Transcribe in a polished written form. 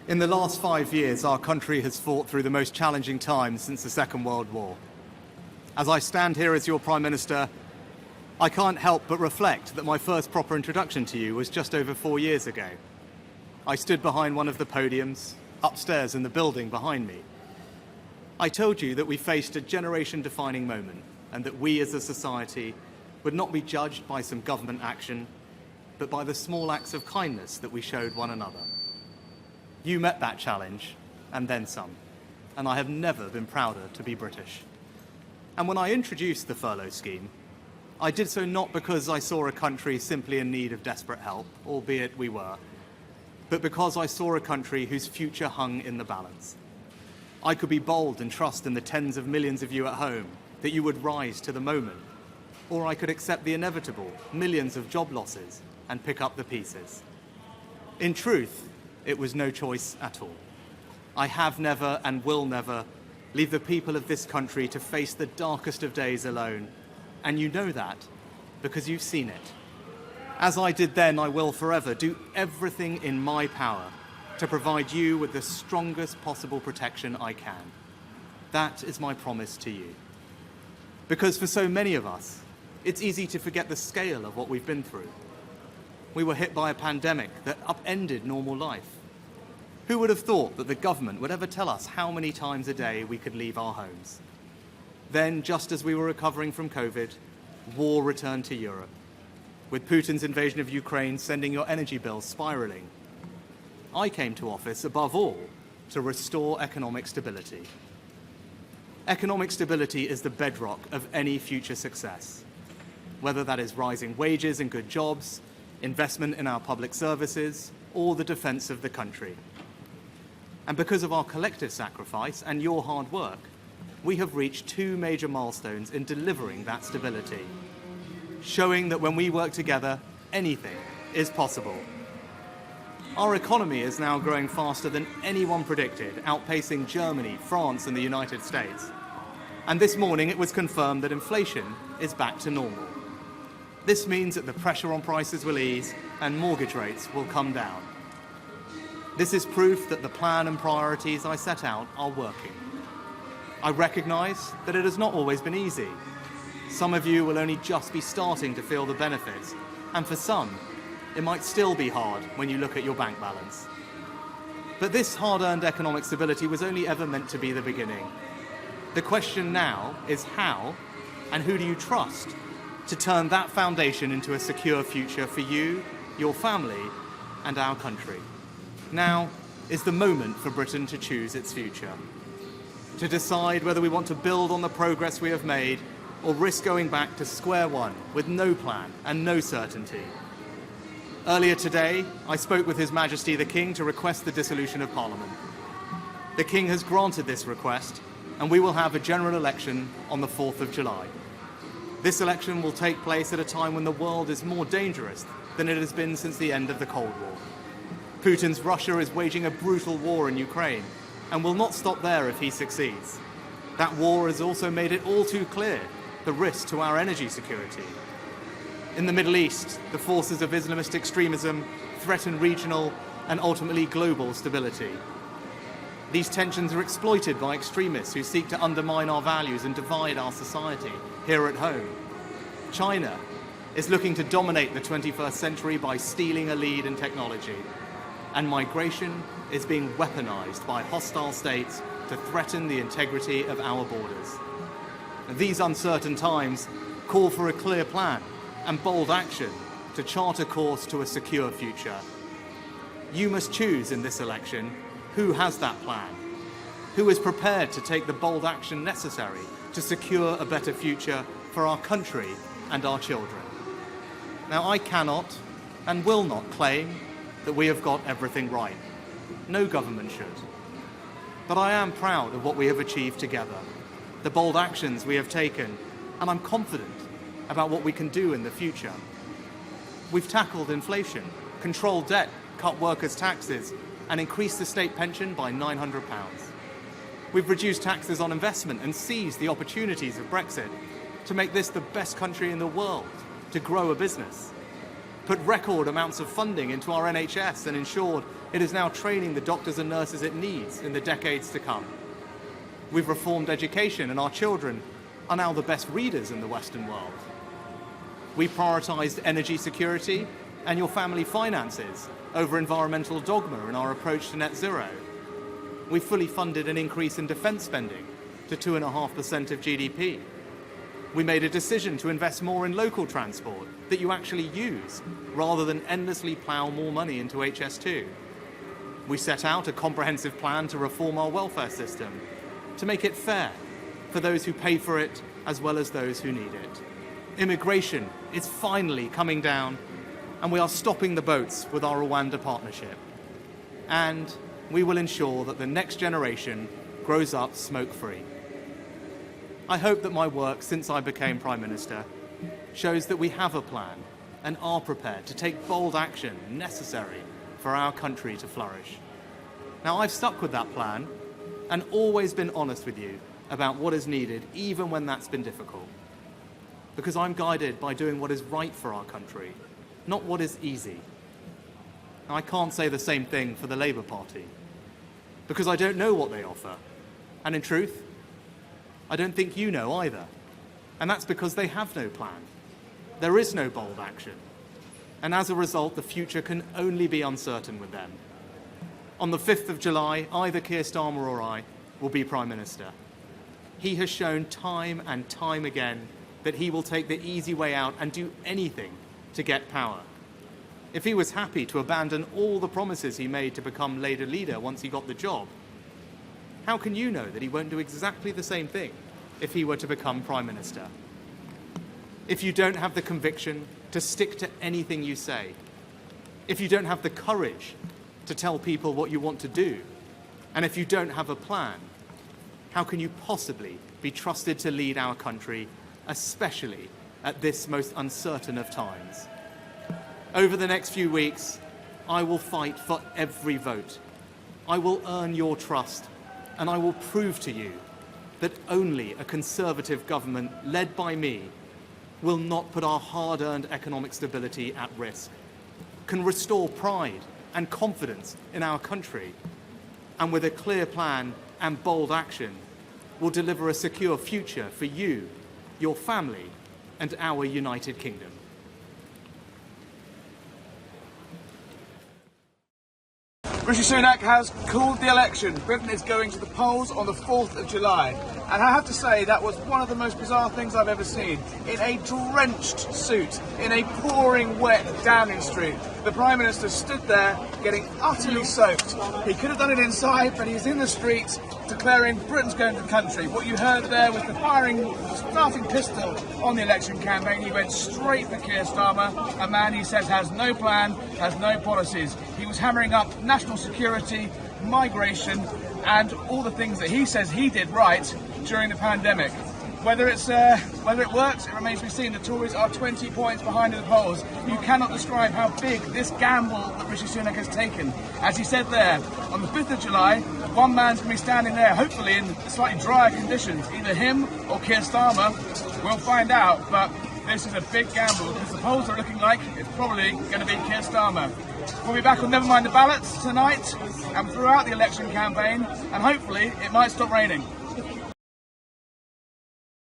In the last 5 years, our country has fought through the most challenging times since the Second World War. As I stand here as your Prime Minister, I can't help but reflect that my first proper introduction to you was just over 4 years ago. I stood behind one of the podiums, upstairs in the building behind me. I told you that we faced a generation-defining moment and that we as a society would not be judged by some government action, but by the small acts of kindness that we showed one another. You met that challenge, and then some, and I have never been prouder to be British. And when I introduced the furlough scheme, I did so not because I saw a country simply in need of desperate help, albeit we were, but because I saw a country whose future hung in the balance. I could be bold and trust in the tens of millions of you at home that you would rise to the moment, or I could accept the inevitable millions of job losses and pick up the pieces. In truth, it was no choice at all. I have never and will never leave the people of this country to face the darkest of days alone, and you know that because you've seen it. As I did then, I will forever do everything in my power to provide you with the strongest possible protection I can. That is my promise to you. Because for so many of us, it's easy to forget the scale of what we've been through. We were hit by a pandemic that upended normal life. Who would have thought that the government would ever tell us how many times a day we could leave our homes? Then, just as we were recovering from COVID, war returned to Europe, with Putin's invasion of Ukraine sending your energy bills spiraling. I came to office, above all, to restore economic stability. Economic stability is the bedrock of any future success, whether that is rising wages and good jobs, investment in our public services, or the defence of the country. And because of our collective sacrifice and your hard work, we have reached 2 major milestones in delivering that stability, showing that when we work together, anything is possible. Our economy is now growing faster than anyone predicted, outpacing Germany, France, and the United States. And this morning it was confirmed that inflation is back to normal. This means that the pressure on prices will ease and mortgage rates will come down. This is proof that the plan and priorities I set out are working. I recognise that it has not always been easy. Some of you will only just be starting to feel the benefits, and for some, it might still be hard when you look at your bank balance. But this hard-earned economic stability was only ever meant to be the beginning. The question now is how and who do you trust to turn that foundation into a secure future for you, your family, and our country. Now is the moment for Britain to choose its future, to decide whether we want to build on the progress we have made or risk going back to square one with no plan and no certainty. Earlier today, I spoke with His Majesty the King to request the dissolution of Parliament. The King has granted this request, and we will have a general election on the 4th of July. This election will take place at a time when the world is more dangerous than it has been since the end of the Cold War. Putin's Russia is waging a brutal war in Ukraine and will not stop there if he succeeds. That war has also made it all too clear the risk to our energy security. In the Middle East, the forces of Islamist extremism threaten regional and ultimately global stability. These tensions are exploited by extremists who seek to undermine our values and divide our society here at home. China is looking to dominate the 21st century by stealing a lead in technology. And migration is being weaponized by hostile states to threaten the integrity of our borders. These uncertain times call for a clear plan and bold action to chart a course to a secure future. You must choose in this election who has that plan, who is prepared to take the bold action necessary to secure a better future for our country and our children. Now, I cannot and will not claim that we have got everything right. No government should. But I am proud of what we have achieved together, the bold actions we have taken, and I'm confident about what we can do in the future. We've tackled inflation, controlled debt, cut workers' taxes, and increased the state pension by £900. We've reduced taxes on investment and seized the opportunities of Brexit to make this the best country in the world to grow a business. put record amounts of funding into our NHS and ensured it is now training the doctors and nurses it needs in the decades to come. We've reformed education, and our children are now the best readers in the Western world. We prioritised energy security and your family finances over environmental dogma in our approach to net zero. We fully funded an increase in defence spending to 2.5% of GDP. We made a decision to invest more in local transport that you actually use, rather than endlessly plough more money into HS2. We set out a comprehensive plan to reform our welfare system, to make it fair for those who pay for it as well as those who need it. Immigration is finally coming down, and we are stopping the boats with our Rwanda partnership. And we will ensure that the next generation grows up smoke-free. I hope that my work since I became Prime Minister shows that we have a plan and are prepared to take bold action necessary for our country to flourish. Now, I've stuck with that plan and always been honest with you about what is needed, even when that's been difficult. Because I'm guided by doing what is right for our country, not what is easy. Now, I can't say the same thing for the Labour Party, because I don't know what they offer. And in truth, I don't think you know either. And that's because they have no plan. There is no bold action. And as a result, the future can only be uncertain with them. On the 5th of July, either Keir Starmer or I will be Prime Minister. He has shown time and time again that he will take the easy way out and do anything to get power. If he was happy to abandon all the promises he made to become Labour leader once he got the job, how can you know that he won't do exactly the same thing if he were to become Prime Minister? If you don't have the conviction to stick to anything you say, if you don't have the courage to tell people what you want to do, and if you don't have a plan, how can you possibly be trusted to lead our country, especially at this most uncertain of times? Over the next few weeks, I will fight for every vote. I will earn your trust, and I will prove to you that only a Conservative government led by me will not put our hard-earned economic stability at risk, can restore pride and confidence in our country, and with a clear plan and bold action, will deliver a secure future for you, your family, and our United Kingdom. Rishi Sunak has called the election. Britain is going to the polls on the 4th of July. And I have to say, that was one of the most bizarre things I've ever seen. In a drenched suit, in a pouring wet Downing Street, the Prime Minister stood there getting utterly soaked. He could have done it inside, but he's in the streets declaring Britain's going to the country. What you heard there was the starting pistol on the election campaign. He went straight for Keir Starmer, a man he says has no plan, has no policies. He was hammering up national security, migration, and all the things that he says he did right during the pandemic. Whether it works, it remains to be seen. The Tories are 20 points behind in the polls. You cannot describe how big this gamble that Rishi Sunak has taken. As he said there, on the 5th of July, one man's going to be standing there, hopefully in slightly drier conditions. Either him or Keir Starmer. We'll find out, but this is a big gamble because the polls are looking like it's probably going to be Keir Starmer. We'll be back on Never Mind the Ballots tonight and throughout the election campaign, and hopefully it might stop raining.